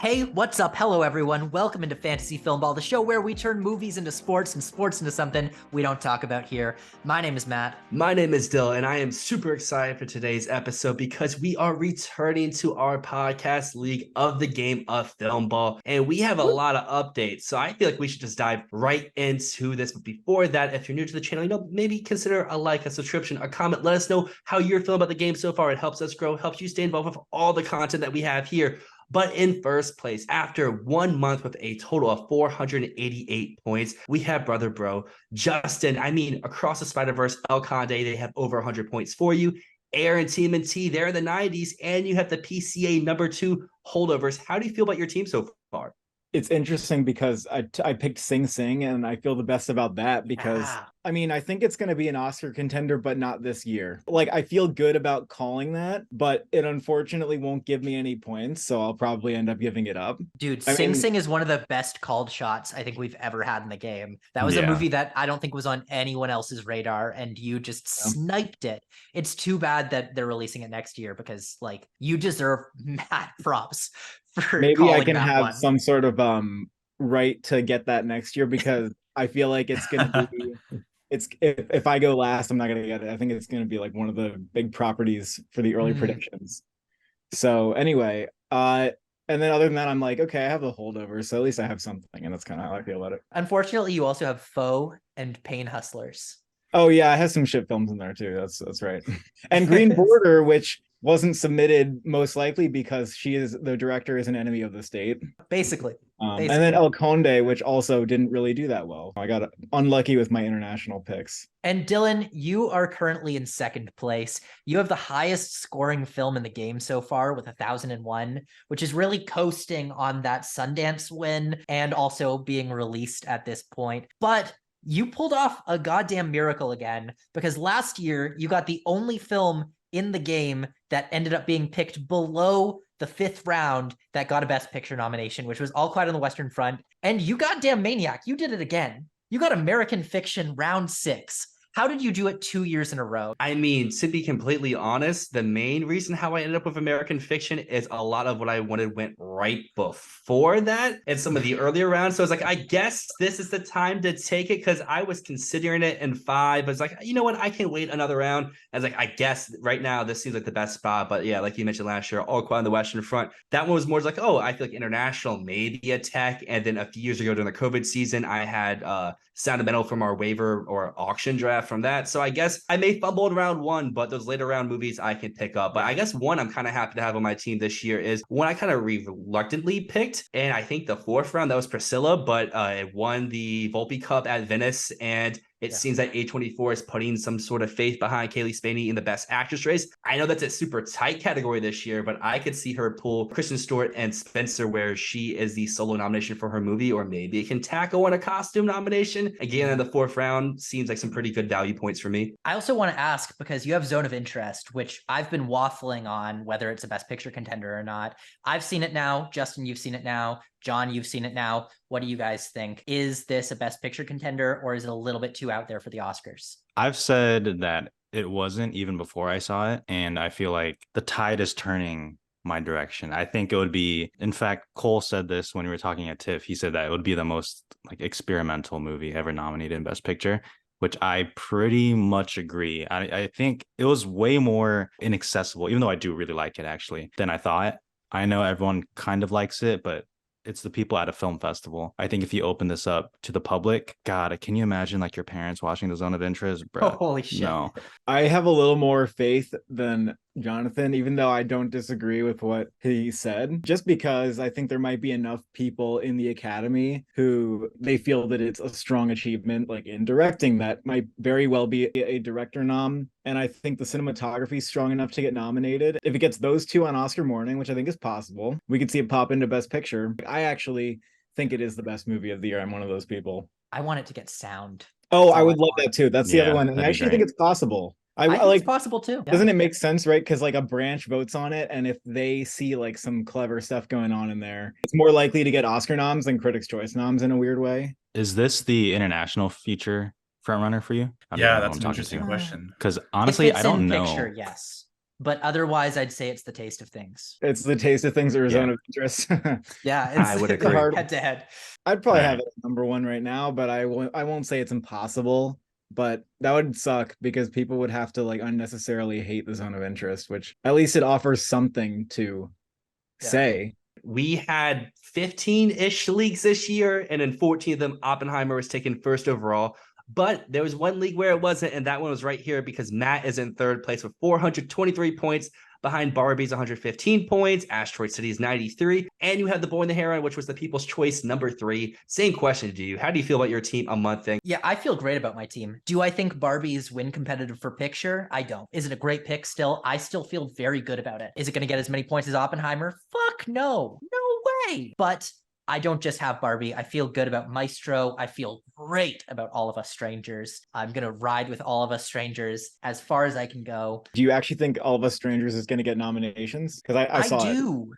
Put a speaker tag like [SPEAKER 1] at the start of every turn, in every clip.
[SPEAKER 1] Hey, what's up? Hello, everyone. Welcome into Fantasy Filmball, the show where we turn movies into sports and sports into something we don't talk about here. My name is Matt.
[SPEAKER 2] My name is Dyl, and I am super excited for today's episode because we are returning to our podcast League of the Game of Filmball, and we have a lot of updates. So I feel like we should just dive right into this. But before that, if you're new to the channel, maybe consider a like, a subscription, a comment. Let us know how you're feeling about the game so far. It helps us grow, helps you stay involved with all the content that we have here. But in first place, after 1 month with a total of 488 points, we have Brother Bro, Justin. Across the Spider-Verse, El Conde, they have over 100 points for you. Aaron, Team and T, they're in the 90s, and you have the PCA number 2 holdovers. How do you feel about your team so far?
[SPEAKER 3] It's interesting because I picked Sing Sing, and I feel the best about that because I think it's going to be an Oscar contender, but not this year. Like, I feel good about calling that, but it unfortunately won't give me any points, so I'll probably end up giving it up.
[SPEAKER 1] Dude, Sing Sing is one of the best called shots I think we've ever had in the game. That was a movie that I don't think was on anyone else's radar, and you just sniped it. It's too bad that they're releasing it next year because, like, you deserve mad props.
[SPEAKER 3] Maybe I can have some sort of right to get that next year because I feel like it's gonna be if I go last, I'm not gonna get it. I think it's gonna be like one of the big properties for the early predictions. So anyway, and then other than that, I'm like, okay, I have the holdover, so at least I have something, and that's kind of how I feel about it.
[SPEAKER 1] Unfortunately, you also have Foe and Pain Hustlers.
[SPEAKER 3] Oh yeah, I have some shit films in there too. That's right. And Green Border, which wasn't submitted most likely because the director is an enemy of the state.
[SPEAKER 1] Basically.
[SPEAKER 3] And then El Conde, which also didn't really do that well. I got unlucky with my international picks.
[SPEAKER 1] And Dylan, you are currently in second place. You have the highest scoring film in the game so far with 1,001, which is really coasting on that Sundance win and also being released at this point. But you pulled off a goddamn miracle again, because last year you got the only film in the game that ended up being picked below the 5th round that got a Best Picture nomination, which was All Quiet on the Western Front. And you goddamn maniac, you did it again. You got American Fiction round 6. How did you do it 2 years in a row?
[SPEAKER 2] To be completely honest, the main reason how I ended up with American Fiction is a lot of what I wanted went right before that and some of the earlier rounds. So I was like, I guess this is the time to take it because I was considering it in 5. I was like, you know what? I can wait another round. I was like, I guess right now this seems like the best spot. But yeah, like you mentioned last year, All Quiet on the Western Front, that one was more like, oh, I feel like international, maybe a tech. And then a few years ago during the COVID season, I had Sound of Metal from our waiver or auction draft from that. So I guess I may fumble in round 1, but those later round movies I can pick up. But I guess one I'm kind of happy to have on my team this year is one I kind of reluctantly picked. And I think the 4th round, that was Priscilla, but it won the Volpe Cup at Venice. And it seems that A24 is putting some sort of faith behind Kaylee Spaney in the Best Actress race. I know that's a super tight category this year, but I could see her pull Kristen Stewart and Spencer, where she is the solo nomination for her movie, or maybe it can tackle on a costume nomination. Again, in the 4th round, seems like some pretty good value points for me.
[SPEAKER 1] I also want to ask, because you have Zone of Interest, which I've been waffling on whether it's a Best Picture contender or not. I've seen it now. Justin, you've seen it now. John, you've seen it now. What do you guys think? Is this a Best Picture contender, or is it a little bit too out there for the Oscars?
[SPEAKER 4] I've said that it wasn't even before I saw it, and I feel like the tide is turning my direction. I think it would be, in fact, Cole said this when we were talking at TIFF. He said that it would be the most experimental movie ever nominated in Best Picture, which I pretty much agree. I think it was way more inaccessible, even though I do really like it actually, than I thought. I know everyone kind of likes it, but it's the people at a film festival. I think if you open this up to the public, God, can you imagine your parents watching The Zone of Interest? Bro,
[SPEAKER 1] holy shit.
[SPEAKER 4] No.
[SPEAKER 3] I have a little more faith than Jonathan, even though I don't disagree with what he said, just because I think there might be enough people in the Academy who they feel that it's a strong achievement, in directing, that might very well be a director nom. And I think the cinematography is strong enough to get nominated. If it gets those two on Oscar morning, which I think is possible, we could see it pop into Best Picture. I actually think it is the best movie of the year. I'm one of those people.
[SPEAKER 1] I want it to get sound.
[SPEAKER 3] Oh, I would love that too. That's the other one. And I actually think it's possible.
[SPEAKER 1] I think it's possible too.
[SPEAKER 3] Doesn't it make sense, right? Because a branch votes on it, and if they see some clever stuff going on in there, it's more likely to get Oscar noms than Critics' Choice noms in a weird way.
[SPEAKER 4] Is this the international feature frontrunner for you?
[SPEAKER 5] Yeah, that's an interesting question.
[SPEAKER 4] Because honestly, I don't know.
[SPEAKER 1] Picture, yes. But otherwise, I'd say it's the taste of things.
[SPEAKER 3] It's the taste of things or
[SPEAKER 4] Yeah.
[SPEAKER 3] zone of interest.
[SPEAKER 1] Yeah,
[SPEAKER 2] I would
[SPEAKER 1] it's
[SPEAKER 2] agree.
[SPEAKER 3] hard
[SPEAKER 1] head to head.
[SPEAKER 3] I'd probably
[SPEAKER 4] All
[SPEAKER 3] have
[SPEAKER 4] right.
[SPEAKER 3] it at number one right now, but I won't say it's impossible. But that would suck because people would have to like unnecessarily hate the zone of interest, which at least it offers something to say.
[SPEAKER 2] We had 15-ish leagues this year, and in 14 of them, Oppenheimer was taken first overall. But there was one league where it wasn't, and that one was right here because Matt is in third place with 423 points. Behind Barbie's 115 points, Asteroid City's 93, and you have The Boy and the Heron, which was the People's Choice number 3. Same question to you. How do you feel about your team a month in?
[SPEAKER 1] Yeah, I feel great about my team. Do I think Barbie's win competitive for picture? I don't. Is it a great pick still? I still feel very good about it. Is it going to get as many points as Oppenheimer? Fuck no. No way. But I don't just have Barbie. I feel good about Maestro. I feel great about All of Us Strangers. I'm going to ride with All of Us Strangers as far as I can go.
[SPEAKER 3] Do you actually think All of Us Strangers is going to get nominations? Because I saw it.
[SPEAKER 1] do.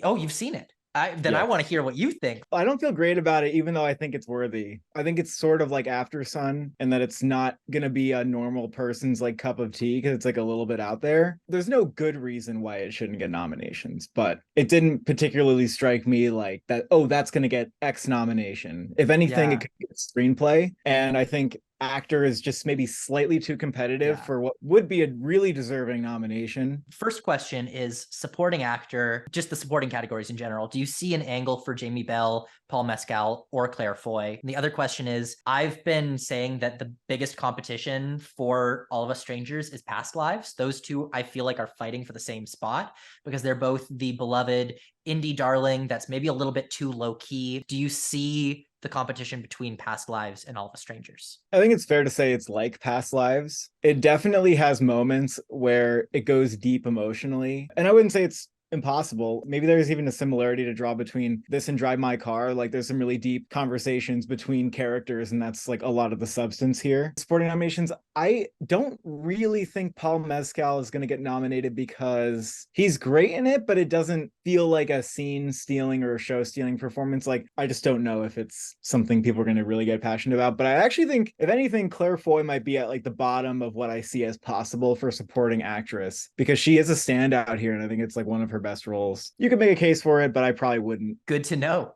[SPEAKER 1] You've seen it. I
[SPEAKER 3] Yeah.
[SPEAKER 1] want to hear what you think.
[SPEAKER 3] I don't feel great about it, even though I think it's worthy. I think it's sort of like After Sun, and that it's not gonna be a normal person's like cup of tea because it's like a little bit out there. There's no good reason why it shouldn't get nominations, but it didn't particularly strike me like that. Oh, that's gonna get X nomination. If anything,
[SPEAKER 1] Yeah.
[SPEAKER 3] it could get screenplay, and I think actor is just maybe slightly too competitive for what would be a really deserving nomination.
[SPEAKER 1] First question is supporting actor, just the supporting categories in general. Do you see an angle for Jamie Bell, Paul Mescal, or Claire Foy? And the other question is, I've been saying that the biggest competition for All of Us Strangers is Past Lives. Those two, I feel like, are fighting for the same spot because they're both the beloved indie darling that's maybe a little bit too low key. Do you see the competition between Past Lives and All of Us Strangers?
[SPEAKER 3] I think it's fair to say it's like Past Lives. It definitely has moments where it goes deep emotionally. And I wouldn't say it's impossible. Maybe there's even a similarity to draw between this and Drive My Car. Like there's some really deep conversations between characters, and that's like a lot of the substance here. Supporting nominations, I don't really think Paul Mescal is going to get nominated because he's great in it, but it doesn't feel like a scene stealing or a show stealing performance. Like I just don't know if it's something people are going to really get passionate about. But I actually think, if anything, Claire Foy might be at like the bottom of what I see as possible for supporting actress, because she is a standout here, and I think it's like one of her best roles. You could make a case for it, but I probably wouldn't.
[SPEAKER 1] Good to know.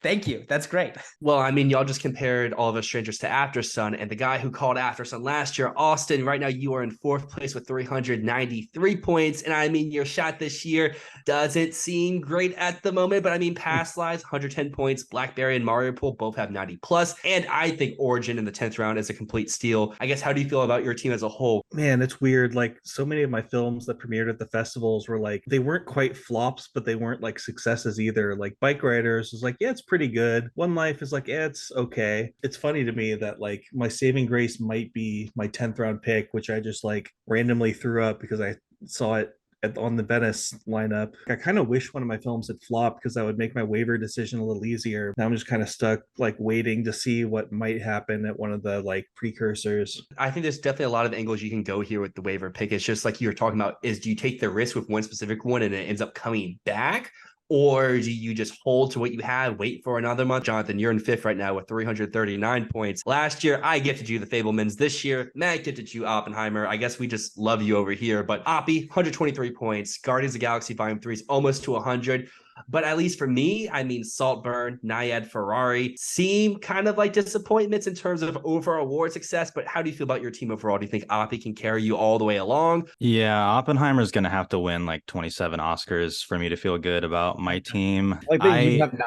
[SPEAKER 1] Thank you. That's great.
[SPEAKER 2] Well, I mean, y'all just compared All of Us Strangers to After Sun, and the guy who called After Sun last year, Austin, right now you are in fourth place with 393 points. And I mean, your shot this year doesn't seem great at the moment, but I mean, Past Lives, 110 points, Blackberry and Mario Pool both have 90 plus. And I think Origin in the 10th round is a complete steal. I guess, how do you feel about your team as a whole?
[SPEAKER 5] Man, it's weird. Like so many of my films that premiered at the festivals were like, they weren't quite flops, but they weren't like successes either. Like Bike Riders was like, yeah, it's pretty good. One Life is like, yeah, it's okay. It's funny to me that like my saving grace might be my 10th round pick, which I just like randomly threw up because I saw it on the Venice lineup. I kind of wish one of my films had flopped because that would make my waiver decision a little easier. Now I'm just kind of stuck like waiting to see what might happen at one of the like precursors.
[SPEAKER 2] I think there's definitely a lot of angles you can go here with the waiver pick. It's just like you were talking about, is do you take the risk with one specific one and it ends up coming back? Or do you just hold to what you have, wait for another month? Jonathan, you're in fifth right now with 339 points. Last year, I gifted you the Fablemans. This year, Matt gifted you Oppenheimer. I guess we just love you over here. But Oppie, 123 points. Guardians of the Galaxy Volume 3 is almost to 100. But at least for me, I mean, Saltburn, Naiad, Ferrari seem kind of like disappointments in terms of overall award success. But how do you feel about your team overall? Do you think Oppie can carry you all the way along?
[SPEAKER 4] Yeah, Oppenheimer's going to have to win like 27 Oscars for me to feel good about my team.
[SPEAKER 3] Like that you have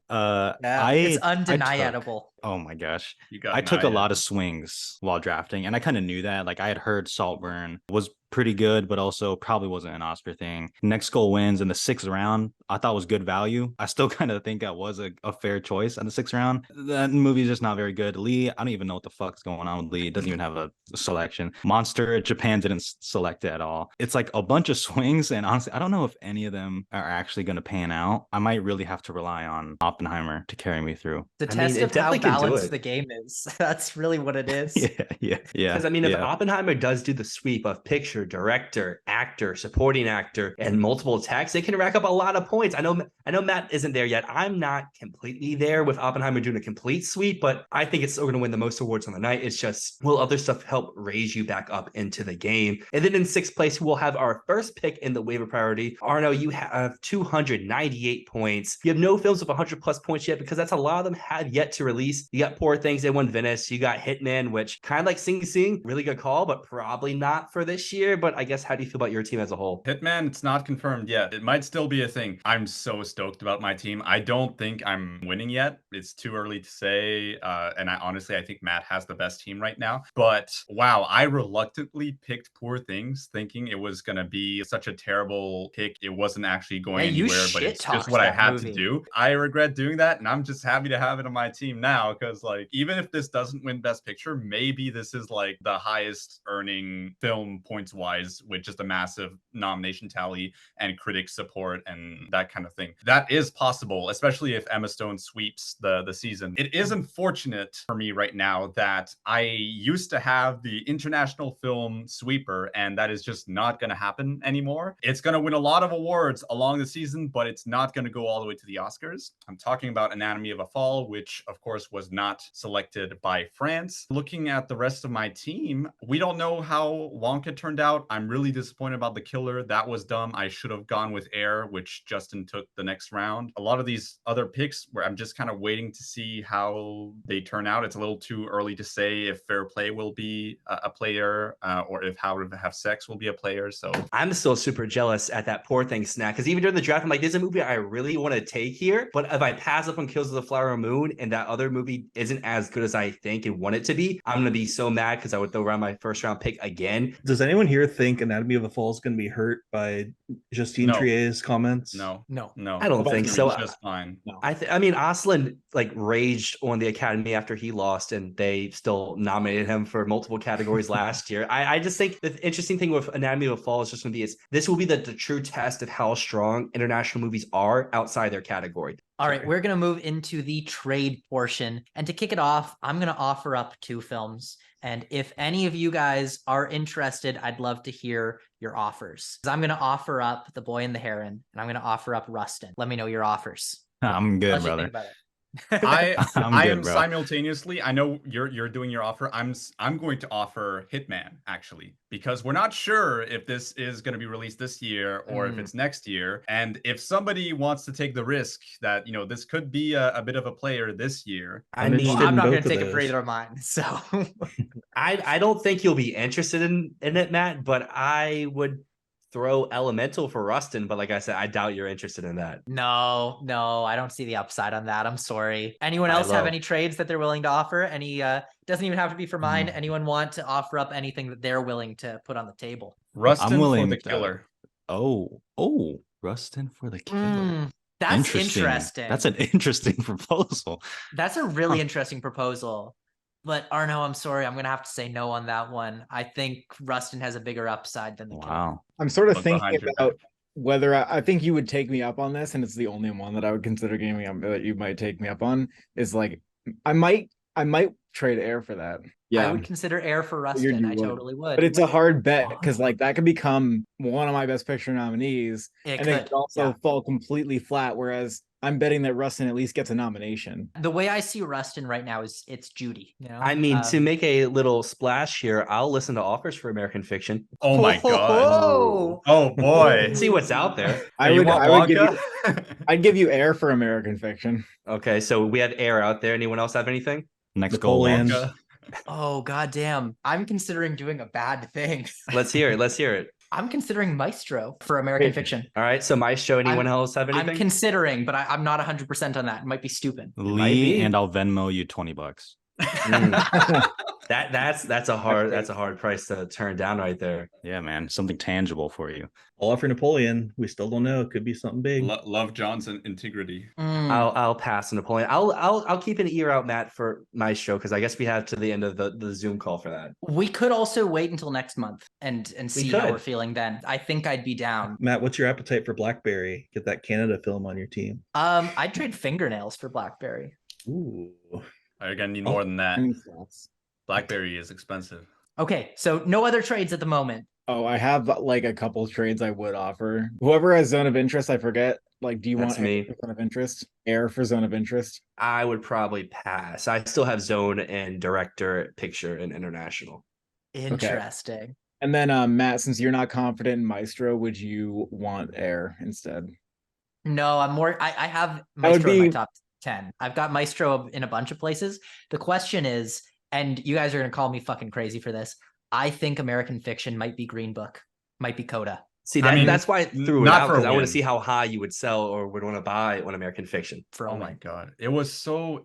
[SPEAKER 3] Naya.
[SPEAKER 1] It's undeniable.
[SPEAKER 4] Oh my gosh.
[SPEAKER 5] got
[SPEAKER 4] I took a
[SPEAKER 5] Naya.
[SPEAKER 4] lot of swings while drafting, and I kind of knew that. Like I had heard Saltburn was pretty good, but also probably wasn't an Oscar thing. Next Goal Wins in the 6th round, I thought was good value. I still kind of think that was a fair choice in the 6th round. That movie is just not very good. Lee, I don't even know what the fuck's going on with Lee. It doesn't even have a selection. Monster, Japan didn't select it at all. It's like a bunch of swings, and honestly, I don't know if any of them are actually going to pan out. I might really have to rely on Oppenheimer to carry me through.
[SPEAKER 1] The
[SPEAKER 2] I mean,
[SPEAKER 1] test
[SPEAKER 2] it
[SPEAKER 1] of how
[SPEAKER 2] definitely can do
[SPEAKER 1] balanced
[SPEAKER 2] it.
[SPEAKER 1] the game is. That's really what it is.
[SPEAKER 4] Yeah.
[SPEAKER 2] Because I mean, if Oppenheimer does do the sweep of pictures, director, actor, supporting actor, and multiple attacks, it can rack up a lot of points. I know Matt isn't there yet. I'm not completely there with Oppenheimer doing a complete sweep, but I think it's still going to win the most awards on the night. It's just, will other stuff help raise you back up into the game? And then in sixth place, we'll have our first pick in the waiver priority. Arnaud, you have 298 points. You have no films with 100 plus points yet because that's a lot of them have yet to release. You got Poor Things, they won Venice. You got Hitman, which kind of like Sing Sing, really good call, but probably not for this year. But I guess, how do you feel about your team as a whole?
[SPEAKER 6] Hitman, it's not confirmed yet. It might still be a thing. I'm so stoked about my team. I don't think I'm winning yet. It's too early to say. And honestly, I think Matt has the best team right now. But wow, I reluctantly picked Poor Things, thinking it was going to be such a terrible pick. It wasn't actually going anywhere, but it's just what I had to do. I regret doing that, and I'm just happy to have it on my team now, because like, even if this doesn't win Best Picture, maybe this is like the highest earning film points wise, with just a massive nomination tally and critic support and that kind of thing. That is possible, especially if Emma Stone sweeps the season. It is unfortunate for me right now that I used to have the international film sweeper, and that is just not going to happen anymore. It's going to win a lot of awards along the season, but it's not going to go all the way to the Oscars. I'm talking about Anatomy of a Fall, which of course was not selected by France. Looking at the rest of my team, we don't know how Wonka turned out. I'm really disappointed about The Killer. That was dumb. I should have gone with Air, which Justin took the next round. A lot of these other picks where I'm just kind of waiting to see how they turn out. It's a little too early to say if Fair Play will be a player or if How to Have Sex will be a player. So
[SPEAKER 2] I'm still super jealous at that Poor Thing snack, because even during the draft, I'm like, there's a movie I really want to take here, but if I pass up on Kills of the Flower Moon and that other movie isn't as good as I think and want it to be, I'm going to be so mad because I would throw around my first round pick again.
[SPEAKER 5] Does anyone here think Anatomy of a Fall is going to be hurt by Justine Trier's comments?
[SPEAKER 6] No.
[SPEAKER 2] I don't think so.
[SPEAKER 6] It's just fine.
[SPEAKER 3] No.
[SPEAKER 2] I mean, Aslan like raged on the Academy after he lost, and they still nominated him for multiple categories last year. I just think the interesting thing with Anatomy of a Fall is just going to be this will be the true test of how strong international movies are outside their category.
[SPEAKER 1] All right, we're going to move into the trade portion. And to kick it off, I'm going to offer up 2 films. And if any of you guys are interested, I'd love to hear your offers. I'm going to offer up The Boy and the Heron, and I'm going to offer up Rustin. Let me know your offers.
[SPEAKER 4] I'm good,
[SPEAKER 1] How'd you
[SPEAKER 4] brother.
[SPEAKER 1] think about it?
[SPEAKER 6] I
[SPEAKER 4] good,
[SPEAKER 6] am
[SPEAKER 4] bro.
[SPEAKER 6] simultaneously. I know you're doing your offer. I'm going to offer Hitman, actually, because we're not sure if this is going to be released this year or if it's next year. And if somebody wants to take the risk that, you know, this could be a bit of a player this year.
[SPEAKER 2] I mean,
[SPEAKER 1] Well, I'm not going to take it for either of mine. So
[SPEAKER 2] I don't think you'll be interested in it, Matt, but I would throw Elemental for Rustin, but like I said, I doubt you're interested in that.
[SPEAKER 1] no, I don't see the upside on that. I'm sorry. Anyone else have any trades that they're willing to offer? Any doesn't even have to be for mine. Anyone want to offer up anything that they're willing to put on the table?
[SPEAKER 6] Rustin
[SPEAKER 4] I'm willing
[SPEAKER 6] for The Killer.
[SPEAKER 4] Oh, Rustin for The Killer.
[SPEAKER 1] That's interesting.
[SPEAKER 4] That's an interesting proposal.
[SPEAKER 1] That's a really interesting proposal. But Arnaud, I'm sorry, I'm going to have to say no on that one. I think Rustin has a bigger upside than The Killer.
[SPEAKER 4] Wow.
[SPEAKER 3] I'm sort of
[SPEAKER 6] Look
[SPEAKER 3] thinking
[SPEAKER 6] behind your
[SPEAKER 3] about whether I think you would take me up on this, and it's the only one that I would consider gaming up that you might take me up on. Is like I might trade Air for that. Yeah,
[SPEAKER 1] I would consider Air for Rustin. I totally would.
[SPEAKER 3] But it's a hard bet because like that could become one of my Best Picture nominees, and it could also fall completely flat. Whereas I'm betting that Rustin at least gets a nomination.
[SPEAKER 1] The way I see Rustin right now is it's Judy. You know?
[SPEAKER 2] I mean, to make a little splash here, I'll listen to offers for American Fiction.
[SPEAKER 6] Oh my god! Oh boy!
[SPEAKER 2] See what's out there.
[SPEAKER 3] I'd give you Air for American Fiction.
[SPEAKER 2] Okay, so we have Air out there. Anyone else have anything?
[SPEAKER 4] Next goal.
[SPEAKER 1] Oh goddamn! I'm considering doing a bad thing.
[SPEAKER 2] Let's hear it.
[SPEAKER 1] I'm considering Maestro for American Fiction.
[SPEAKER 2] All right, so Maestro. Anyone else have anything?
[SPEAKER 1] I'm considering, but I'm not 100% on that. It might be stupid.
[SPEAKER 4] Lee, and I'll Venmo you $20.
[SPEAKER 2] That's a hard price to turn down right there.
[SPEAKER 4] Yeah, man, something tangible for you.
[SPEAKER 5] I'll offer Napoleon. We still don't know. It could be something big.
[SPEAKER 6] Love John's integrity.
[SPEAKER 2] I'll pass on Napoleon. I'll keep an ear out, Matt, for Maestro, because I guess we have to the end of the Zoom call for that.
[SPEAKER 1] We could also wait until next month and see how we're feeling then. I think I'd be down.
[SPEAKER 5] Matt, what's your appetite for Blackberry? Get that Canada film on your team.
[SPEAKER 1] I'd trade Fingernails for Blackberry.
[SPEAKER 5] Ooh.
[SPEAKER 6] I'm gonna need more than that. Blackberry is expensive.
[SPEAKER 1] Okay, so no other trades at the moment.
[SPEAKER 3] Oh, I have like a couple trades I would offer. Whoever has zone of interest, I forget. Like, do you
[SPEAKER 2] That's
[SPEAKER 3] want air
[SPEAKER 2] me.
[SPEAKER 3] for zone of interest? Air for zone of interest?
[SPEAKER 2] I would probably pass. I still have zone and director, picture, and international.
[SPEAKER 3] Okay.
[SPEAKER 1] Interesting.
[SPEAKER 3] And then Matt, since you're not confident in Maestro, would you want air instead?
[SPEAKER 1] No, I'm more. I have
[SPEAKER 3] That would
[SPEAKER 1] Maestro in my
[SPEAKER 3] be
[SPEAKER 1] top 10. I've got Maestro in a bunch of places. The question is, and you guys are gonna call me fucking crazy for this. I think American Fiction might be Green Book, might be Coda.
[SPEAKER 2] See,
[SPEAKER 6] I mean,
[SPEAKER 2] that's why I threw it
[SPEAKER 6] not
[SPEAKER 2] out,
[SPEAKER 6] for a
[SPEAKER 2] because I want to
[SPEAKER 6] win.
[SPEAKER 2] see how high you would sell or would want to buy on American Fiction.
[SPEAKER 1] For a
[SPEAKER 6] Oh
[SPEAKER 1] win.
[SPEAKER 6] my god, it was so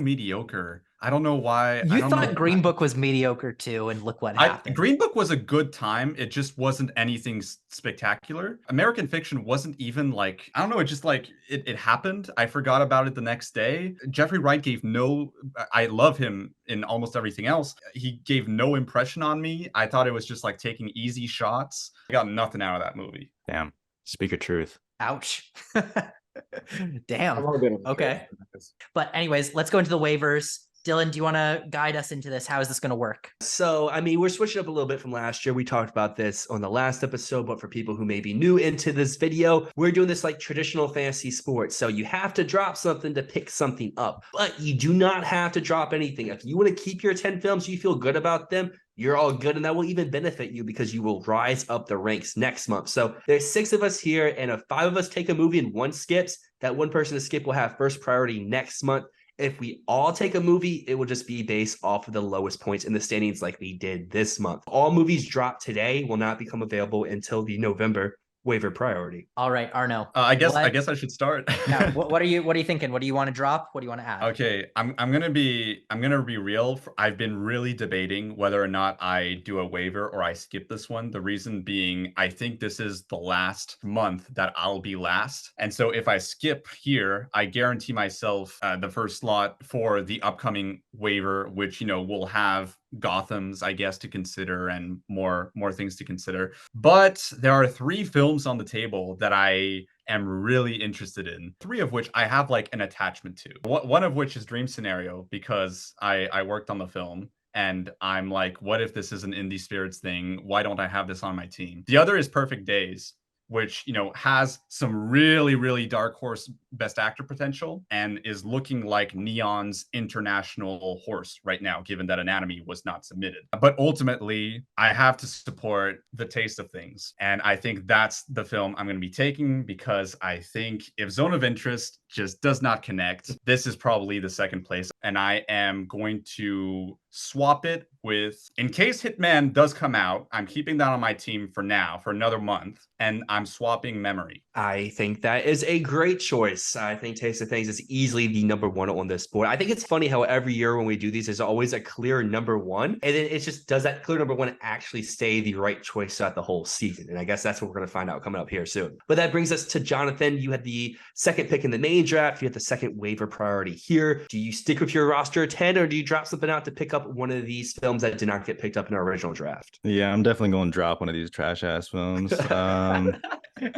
[SPEAKER 6] mediocre. I don't know why. I
[SPEAKER 1] You
[SPEAKER 6] don't
[SPEAKER 1] thought
[SPEAKER 6] know.
[SPEAKER 1] Green Book was mediocre too, and look what happened.
[SPEAKER 6] Green Book was a good time. It just wasn't anything spectacular. American Fiction wasn't even like, I don't know, it just like it happened. I forgot about it the next day. Jeffrey Wright gave no, I love him in almost everything else. He gave no impression on me. I thought it was just like taking easy shots. I got nothing out of that movie.
[SPEAKER 4] Damn. Speak your truth.
[SPEAKER 1] Ouch.
[SPEAKER 3] I'm
[SPEAKER 1] Damn.
[SPEAKER 3] all good on the
[SPEAKER 1] Okay.
[SPEAKER 3] trades.
[SPEAKER 1] But anyways, let's go into the waivers. Dylan, do you want to guide us into this? How is this going to work?
[SPEAKER 2] So, I mean, we're switching up a little bit from last year. We talked about this on the last episode, but for people who may be new into this video, we're doing this like traditional fantasy sports. So you have to drop something to pick something up, but you do not have to drop anything. If you want to keep your 10 films, you feel good about them, you're all good, and that will even benefit you because you will rise up the ranks next month. So there's 6 of us here, and if 5 of us take a movie and 1 skips, that 1 person to skip will have first priority next month. If we all take a movie, it will just be based off of the lowest points in the standings like we did this month. All movies dropped today will not become available until the November waiver priority.
[SPEAKER 1] All right, Arnaud.
[SPEAKER 6] I guess I should start.
[SPEAKER 1] Yeah, what are you thinking? What do you want to drop? What do you want to add?
[SPEAKER 6] Okay, I'm gonna be real. I've been really debating whether or not I do a waiver or I skip this one. The reason being, I think this is the last month that I'll be last, and so if I skip here, I guarantee myself the first slot for the upcoming waiver, which will have Gotham's, I guess, to consider and more things to consider. But there are 3 films on the table that I am really interested in, 3 of which I have like an attachment to. One of which is Dream Scenario, because I worked on the film and I'm like, what if this is an Indie Spirits thing? Why don't I have this on my team? The other is Perfect Days, which has some really dark horse best actor potential and is looking like Neon's international horse right now, given that Anatomy was not submitted. But ultimately, I have to support The Taste of Things, and I think that's the film I'm going to be taking, because I think if Zone of Interest just does not connect, this is probably the second place, and I am going to swap it with, in case Hitman does come out, I'm keeping that on my team for now, for another month, and I'm swapping Memory.
[SPEAKER 2] I think that is a great choice. I think Taste of Things is easily the number 1 on this board. I think it's funny how every year when we do these, there's always a clear number 1. And then it's just, does that clear number 1 actually stay the right choice throughout the whole season? And I guess that's what we're going to find out coming up here soon. But that brings us to Jonathan. You had the second pick in the main draft. You had the second waiver priority here. Do you stick with your roster of 10, or do you drop something out to pick up one of these films that did not get picked up in our original draft?
[SPEAKER 4] Yeah, I'm definitely going to drop one of these trash ass films.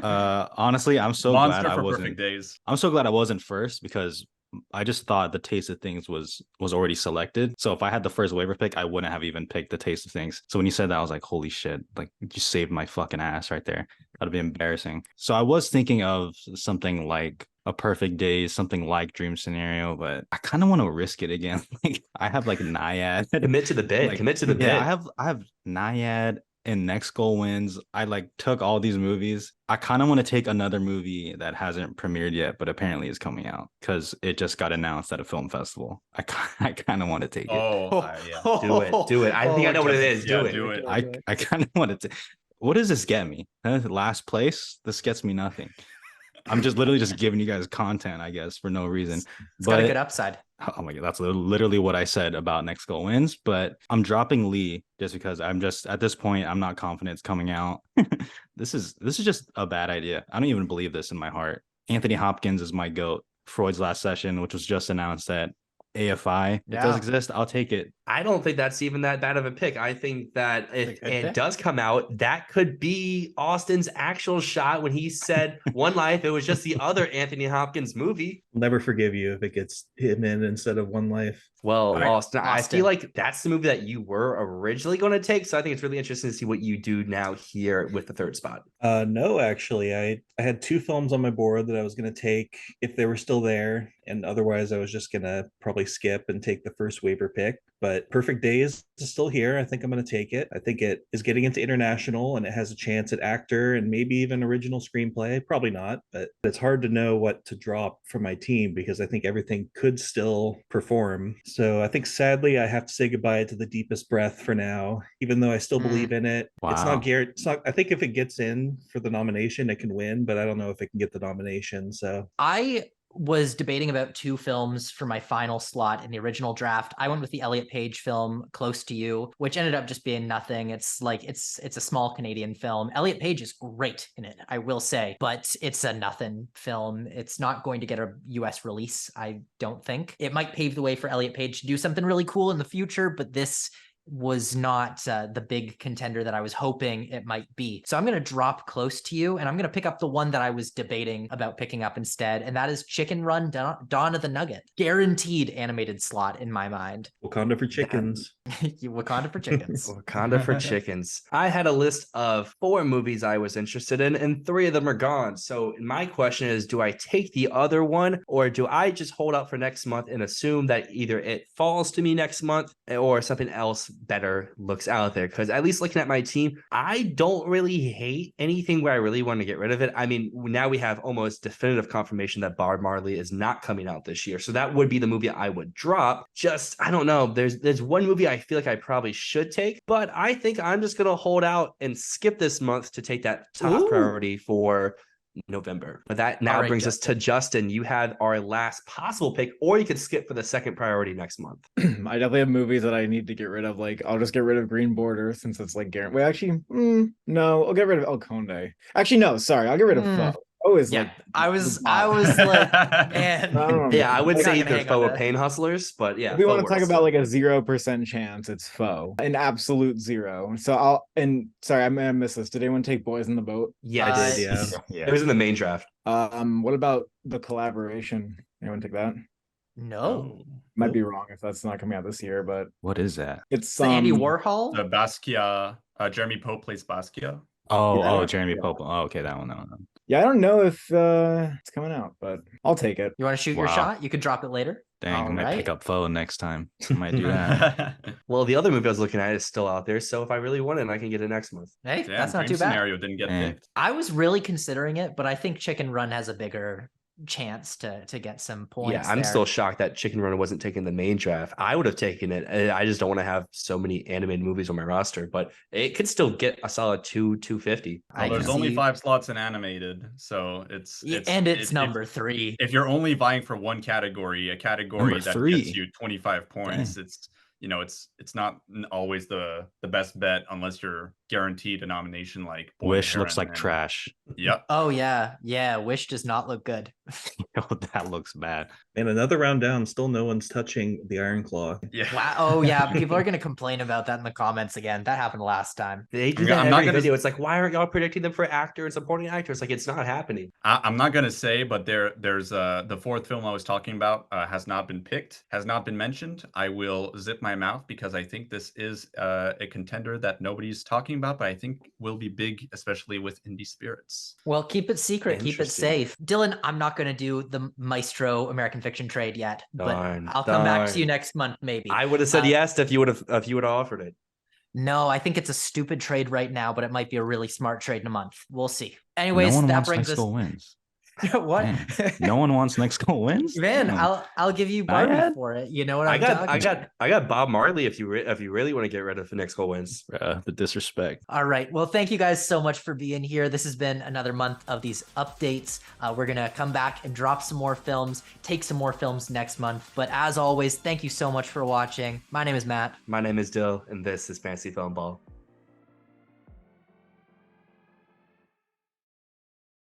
[SPEAKER 4] Honestly, I'm so glad I wasn't.
[SPEAKER 6] Perfect Days.
[SPEAKER 4] I'm so glad I wasn't first, because I just thought The Taste of Things was already selected. So if I had the first waiver pick, I wouldn't have even picked The Taste of Things. So when you said that, I was like, holy shit, like you saved my fucking ass right there. That'd be embarrassing. So I was thinking of something like A Perfect Days, something like Dream Scenario, but I kind of want to risk it again. Like I have like Naiad.
[SPEAKER 2] Commit to the bid. Commit to the bid.
[SPEAKER 4] Yeah, I have Naiad and Next Goal Wins. I like took all these movies. I kind of want to take another movie that hasn't premiered yet, but apparently is coming out because it just got announced at a film festival. I kind of want to take it.
[SPEAKER 6] Yeah.
[SPEAKER 2] Do it. I think I know what it is. Do it.
[SPEAKER 4] I kind of want to. What does this get me? Last place? This gets me nothing. I'm just literally just giving you guys content, I guess, for no reason.
[SPEAKER 1] It's got a good upside.
[SPEAKER 4] Oh my god, that's literally what I said about Next Goal Wins. But I'm dropping Lee just because I'm just at this point I'm not confident it's coming out. This is just a bad idea. I don't even believe this in my heart. Anthony Hopkins is my GOAT. Freud's Last Session, which was just announced at AFI. It does exist. I'll take it.
[SPEAKER 2] I don't think that's even that bad of a pick. I think that if
[SPEAKER 1] It's a good
[SPEAKER 2] it
[SPEAKER 1] pick.
[SPEAKER 2] does come out, that could be Austin's actual shot when he said One Life. It was just the other Anthony Hopkins movie.
[SPEAKER 5] I'll never forgive you if it gets him in instead of One Life.
[SPEAKER 2] Well,
[SPEAKER 6] Right.
[SPEAKER 2] Austin, I
[SPEAKER 1] Austin.
[SPEAKER 2] feel like that's the movie that you were originally going to take. So I think it's really interesting to see what you do now here with the third spot.
[SPEAKER 5] No, actually, I had two films on my board that I was going to take if they were still there, and otherwise I was just going to probably skip and take the first waiver pick. But Perfect Days is still here. I think I'm going to take it. I think it is getting into international and it has a chance at actor and maybe even original screenplay. Probably not, but it's hard to know what to drop from my team because I think everything could still perform. So I think sadly I have to say goodbye to The Deepest Breath for now, even though I still believe in it. It's
[SPEAKER 4] Wow.
[SPEAKER 5] not Garrett. It's not. I think if it gets in for the nomination, it can win, but I don't know if it can get the nomination. So
[SPEAKER 1] I was debating about two films for my final slot in the original draft. I went with the Elliot Page film Close to You, which ended up just being nothing. It's like it's a small Canadian film. Elliot Page is great in it, I will say, but it's a nothing film. It's not going to get a US release, I don't think. It might pave the way for Elliot Page to do something really cool in the future, but this was not the big contender that I was hoping it might be. So I'm going to drop Close to You, and I'm going to pick up the one that I was debating about picking up instead, and that is Chicken Run Dawn of the Nugget. Guaranteed animated slot in my mind.
[SPEAKER 5] Wakanda for chickens.
[SPEAKER 1] Wakanda for chickens.
[SPEAKER 2] Wakanda for chickens. I had a list of 4 movies I was interested in, and 3 of them are gone. So my question is, do I take the other one, or do I just hold out for next month and assume that either it falls to me next month or something else better looks out there? Because at least looking at my team, I don't really hate anything where I really want to get rid of it. I mean, now we have almost definitive confirmation that Bob Marley is not coming out this year. So that would be the movie I would drop. Just, I don't know. There's one movie I feel like I probably should take, but I think I'm just going to hold out and skip this month to take that top priority for November. But that now brings us to Justin. You had our last possible pick, or you could skip for the second priority next month.
[SPEAKER 3] I definitely have movies that I need to get rid of. Like, I'll just get rid of Green Border since it's like guaranteed. Wait, actually, no, I'll get rid of El Conde. Actually, no, sorry, I'll get rid of Foe. Oh, is
[SPEAKER 1] Yeah,
[SPEAKER 3] like
[SPEAKER 1] I was like, man.
[SPEAKER 2] Yeah, I would
[SPEAKER 1] We're not
[SPEAKER 2] say
[SPEAKER 1] gonna
[SPEAKER 2] either
[SPEAKER 1] hang
[SPEAKER 2] Foe
[SPEAKER 1] on
[SPEAKER 2] or
[SPEAKER 1] that.
[SPEAKER 2] Pain Hustlers, but yeah.
[SPEAKER 3] if we
[SPEAKER 2] Foe
[SPEAKER 3] want to talk
[SPEAKER 2] works.
[SPEAKER 3] about like a 0% chance, it's Foe, an absolute 0. So sorry, I may have missed this. Did anyone take Boys in the Boat?
[SPEAKER 2] Yeah, I did.
[SPEAKER 5] Yeah.
[SPEAKER 4] Yeah.
[SPEAKER 2] It was in the main draft.
[SPEAKER 3] What about The Collaboration? Anyone take that?
[SPEAKER 1] No.
[SPEAKER 3] Might be wrong if that's not coming out this year, but
[SPEAKER 4] What is that?
[SPEAKER 3] it's
[SPEAKER 1] Andy Warhol?
[SPEAKER 6] The Basquiat, Jeremy Pope plays Basquiat.
[SPEAKER 4] Oh,
[SPEAKER 3] Yeah.
[SPEAKER 4] Jeremy
[SPEAKER 3] Yeah.
[SPEAKER 4] Pope. Oh, okay, that one.
[SPEAKER 3] Yeah, I don't know if it's coming out, but I'll take it.
[SPEAKER 1] You want to shoot your
[SPEAKER 4] Wow.
[SPEAKER 1] shot? You could drop it later.
[SPEAKER 4] Dang, I might
[SPEAKER 1] Alright.
[SPEAKER 4] pick up Foe next time. I might do that.
[SPEAKER 2] Well, the other movie I was looking at is still out there, so if I really want it, I can get it next month.
[SPEAKER 1] Hey,
[SPEAKER 6] Damn,
[SPEAKER 1] that's not
[SPEAKER 6] dream
[SPEAKER 1] too bad.
[SPEAKER 6] scenario didn't get
[SPEAKER 4] Eh.
[SPEAKER 6] picked.
[SPEAKER 1] I was really considering it, but I think Chicken Run has a bigger chance to get some points.
[SPEAKER 2] Yeah, I'm
[SPEAKER 1] there.
[SPEAKER 2] still shocked that Chicken Run wasn't taking the main draft. I would have taken it. I just don't want to have so many animated movies on my roster, but it could still get a solid 250.
[SPEAKER 1] I
[SPEAKER 6] Well, there's
[SPEAKER 1] can
[SPEAKER 6] only
[SPEAKER 1] see-
[SPEAKER 6] 5 slots in animated, so it's
[SPEAKER 1] it's number 3.
[SPEAKER 6] If you're only vying for one category, a category
[SPEAKER 4] Number
[SPEAKER 6] that
[SPEAKER 4] 3.
[SPEAKER 6] gets you 25 points, it's not always the best bet unless you're guaranteed a nomination like Boy
[SPEAKER 4] Wish
[SPEAKER 6] and
[SPEAKER 4] looks
[SPEAKER 6] Heron
[SPEAKER 4] like
[SPEAKER 6] and-
[SPEAKER 4] trash.
[SPEAKER 6] Yep.
[SPEAKER 1] Oh yeah. Wish does not look good.
[SPEAKER 4] Oh, that looks bad.
[SPEAKER 5] And another round down, still no one's touching the Iron Claw.
[SPEAKER 6] Yeah.
[SPEAKER 1] Wow. Oh yeah, people are gonna complain about that in the comments again. That happened last time.
[SPEAKER 2] They do
[SPEAKER 6] I'm
[SPEAKER 2] that
[SPEAKER 6] not
[SPEAKER 2] every
[SPEAKER 6] gonna-
[SPEAKER 2] video. It's like, why aren't y'all predicting them for actor and supporting actors? Like, it's not happening.
[SPEAKER 6] I'm not gonna say, but there's the fourth film I was talking about has not been picked, has not been mentioned. I will zip my mouth because I think this is a contender that nobody's talking about, but I think will be big, especially with indie spirits.
[SPEAKER 1] Well, keep it secret, keep it
[SPEAKER 2] Interesting.
[SPEAKER 1] safe. Dylan, I'm not gonna do the Maestro American Fiction trade yet,
[SPEAKER 2] Darn,
[SPEAKER 1] but I'll come back to you
[SPEAKER 2] darn.
[SPEAKER 1] next month, maybe.
[SPEAKER 2] I would have said
[SPEAKER 1] Uh,
[SPEAKER 2] yes if you would have offered it.
[SPEAKER 1] No, I think it's a stupid trade right now, but it might be a really smart trade in a month. We'll see. Anyways,
[SPEAKER 4] no one
[SPEAKER 1] that
[SPEAKER 4] wants
[SPEAKER 1] brings
[SPEAKER 4] next
[SPEAKER 1] us.
[SPEAKER 4] goal wins.
[SPEAKER 1] What?
[SPEAKER 4] Man, no one wants next goal wins.
[SPEAKER 1] Man,
[SPEAKER 4] Damn.
[SPEAKER 1] I'll give you
[SPEAKER 2] I
[SPEAKER 1] Barbie
[SPEAKER 2] had-
[SPEAKER 1] for it. You know what
[SPEAKER 2] I
[SPEAKER 1] I'm
[SPEAKER 2] got
[SPEAKER 1] talking
[SPEAKER 2] I got Bob Marley if you really want to get rid of the next goal wins.
[SPEAKER 4] The disrespect.
[SPEAKER 1] All right. Well, thank you guys so much for being here. This has been another month of these updates. We're going to come back and drop some more films, take some more films next month. But as always, thank you so much for watching. My name is Matt.
[SPEAKER 2] My name is Dyl, and this is Fantasy Filmball.